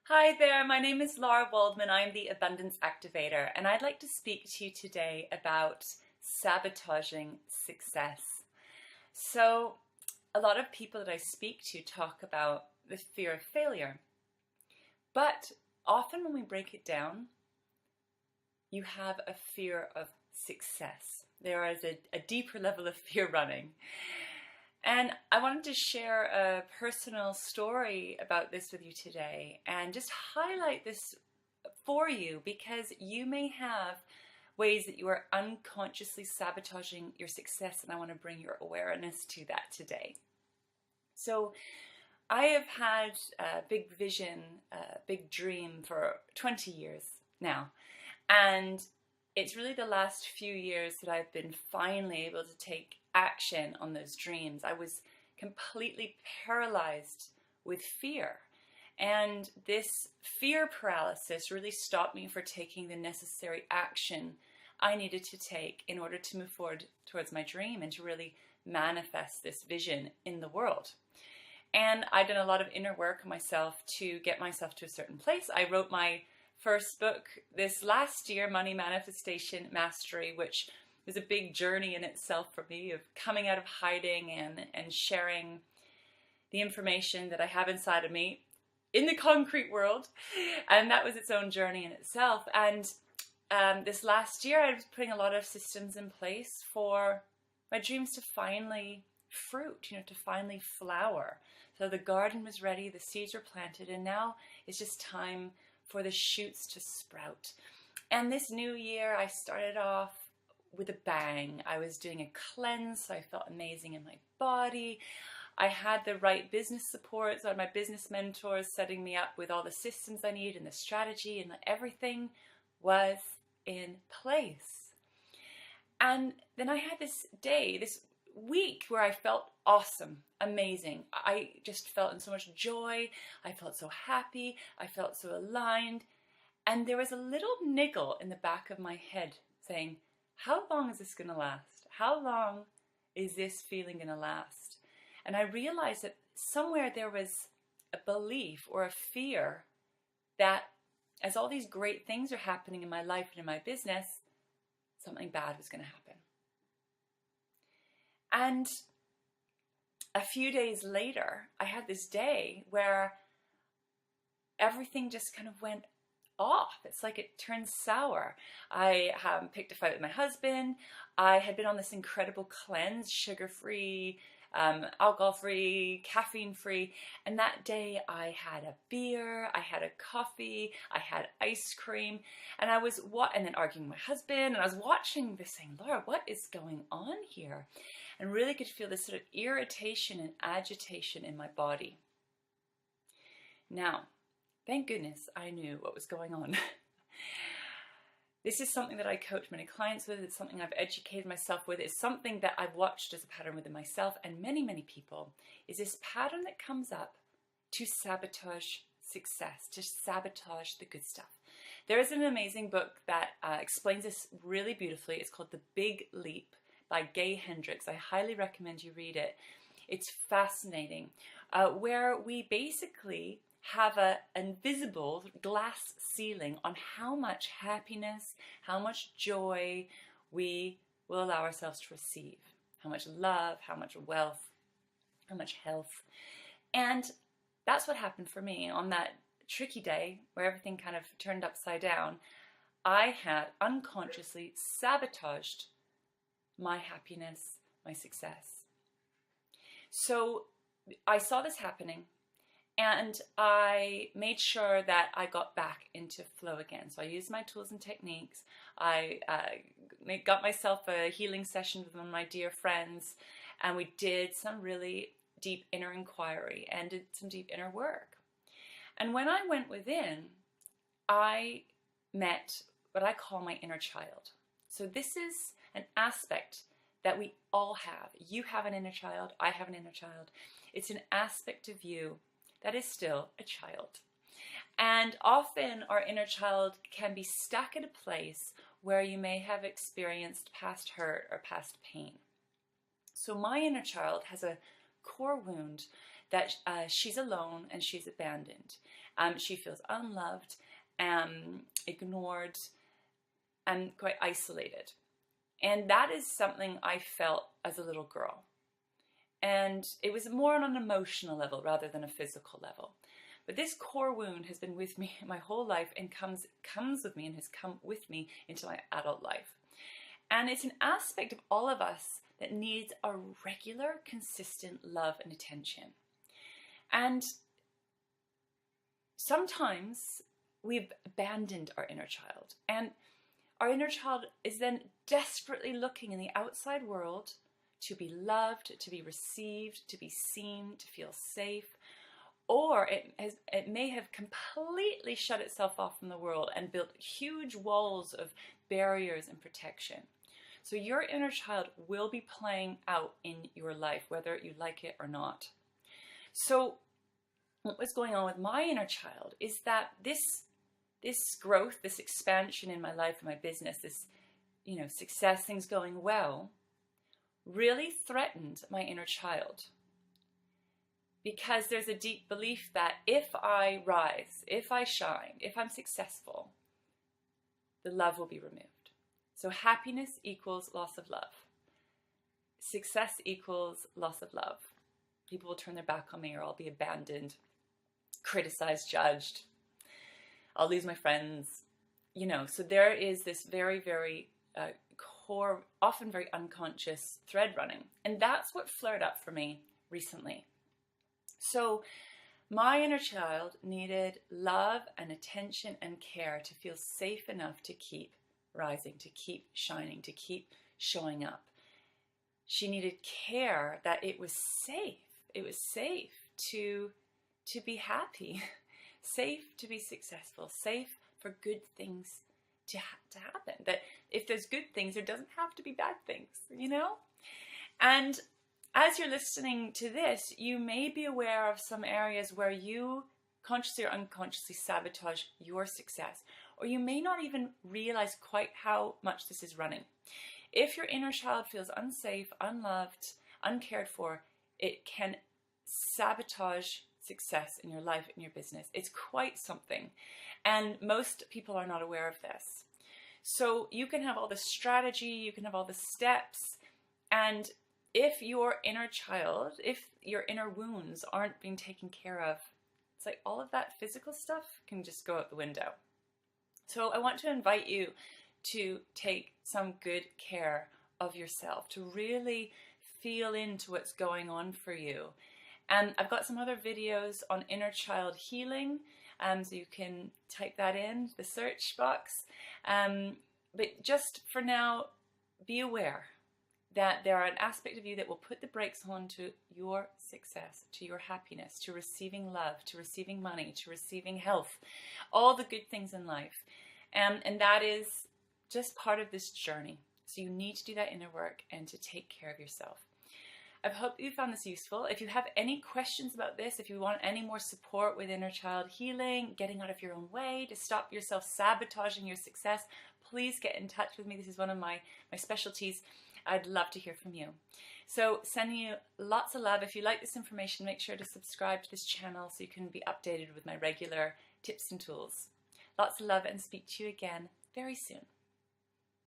Hi there, my name is Lara Waldman. I'm the Abundance Activator, and I'd like to speak to you today about sabotaging success. So, a lot of people that I speak to talk about the fear of failure, but often when we break it down, you have a fear of success. There is a deeper level of fear running. And I wanted to share a personal story about this with you today and just highlight this for you because you may have ways that you are unconsciously sabotaging your success, and I want to bring your awareness to that today. So I have had a big vision, a big dream for 20 years now, and it's really the last few years that I've been finally able to take action on those dreams. I was completely paralyzed with fear. And this fear paralysis really stopped me from taking the necessary action I needed to take in order to move forward towards my dream and to really manifest this vision in the world. And I've done a lot of inner work on myself to get myself to a certain place. I wrote my first book this last year, Money Manifestation Mastery, which was a big journey in itself for me of coming out of hiding and sharing the information that I have inside of me in the concrete world. And that was its own journey in itself. And this last year, I was putting a lot of systems in place for my dreams to finally fruit, to finally flower. So the garden was ready, the seeds were planted, and now it's just time for the shoots to sprout. And this new year, I started off with a bang. I was doing a cleanse, so I felt amazing in my body. I had the right business support, so I had my business mentors setting me up with all the systems I need and the strategy, and everything was in place. And then I had this day, this week where I felt awesome, amazing. I just felt in so much joy. I felt so happy. I felt so aligned. And there was a little niggle in the back of my head saying, how long is this going to last? How long is this feeling going to last? And I realized that somewhere there was a belief or a fear that as all these great things are happening in my life and in my business, something bad was going to happen. And a few days later, I had this day where everything just kind of went off. It's like it turned sour. I picked a fight with my husband. I had been on this incredible cleanse, sugar-free, alcohol-free, caffeine-free. And that day I had a beer, I had a coffee, I had ice cream, and I was and then arguing with my husband, and I was watching this saying, Laura, what is going on here? And really could feel this sort of irritation and agitation in my body. Now, thank goodness I knew what was going on. This is something that I coach many clients with. It's something I've educated myself with. It's something that I've watched as a pattern within myself and many, many people, is this pattern that comes up to sabotage success, to sabotage the good stuff. There is an amazing book that explains this really beautifully. It's called The Big Leap by Gay Hendricks. I highly recommend you read it. It's fascinating, where we basically have an invisible glass ceiling on how much happiness, how much joy we will allow ourselves to receive, how much love, how much wealth, how much health. And that's what happened for me on that tricky day where everything kind of turned upside down. I had unconsciously sabotaged my happiness, my success. So I saw this happening, and I made sure that I got back into flow again. So I used my tools and techniques. I got myself a healing session with one of my dear friends, and we did some really deep inner inquiry and did some deep inner work. And when I went within, I met what I call my inner child. So this is an aspect that we all have. You have an inner child. I have an inner child. It's an aspect of you that is still a child. And often our inner child can be stuck at a place where you may have experienced past hurt or past pain. So my inner child has a core wound that she's alone and she's abandoned. She feels unloved, ignored, and quite isolated. And that is something I felt as a little girl. And it was more on an emotional level rather than a physical level. But this core wound has been with me my whole life and comes with me and has come with me into my adult life. And it's an aspect of all of us that needs a regular, consistent love and attention. And sometimes we've abandoned our inner child. And our inner child is then desperately looking in the outside world to be loved, to be received, to be seen, to feel safe. Or it may have completely shut itself off from the world and built huge walls of barriers and protection. So your inner child will be playing out in your life, whether you like it or not. So what was going on with my inner child is that this growth, this expansion in my life and my business, this, success, things going well, really threatened my inner child. Because there's a deep belief that if I rise, if I shine, if I'm successful, the love will be removed. So happiness equals loss of love. Success equals loss of love. People will turn their back on me, or I'll be abandoned, criticized, judged. I'll lose my friends. So there is this very, very core, often very unconscious thread running. And that's what flared up for me recently. So my inner child needed love and attention and care to feel safe enough to keep rising, to keep shining, to keep showing up. She needed care that it was safe. It was safe to be happy, safe to be successful, safe for good things to happen. That if there's good things, there doesn't have to be bad things, And as you're listening to this, you may be aware of some areas where you consciously or unconsciously sabotage your success, or you may not even realize quite how much this is running. If your inner child feels unsafe, unloved, uncared for, it can sabotage success in your life, in your business. It's quite something. And most people are not aware of this. So you can have all the strategy, you can have all the steps, and if your inner child, if your inner wounds aren't being taken care of, it's like all of that physical stuff can just go out the window. So I want to invite you to take some good care of yourself, to really feel into what's going on for you. And I've got some other videos on inner child healing, so you can type that in the search box. But just for now, be aware that there are an aspect of you that will put the brakes on to your success, to your happiness, to receiving love, to receiving money, to receiving health, all the good things in life. And that is just part of this journey. So you need to do that inner work and to take care of yourself. I hope you found this useful. If you have any questions about this, if you want any more support with inner child healing, getting out of your own way to stop yourself sabotaging your success, please get in touch with me. This is one of my specialties. I'd love to hear from you. So sending you lots of love. If you like this information, make sure to subscribe to this channel so you can be updated with my regular tips and tools. Lots of love, and speak to you again very soon.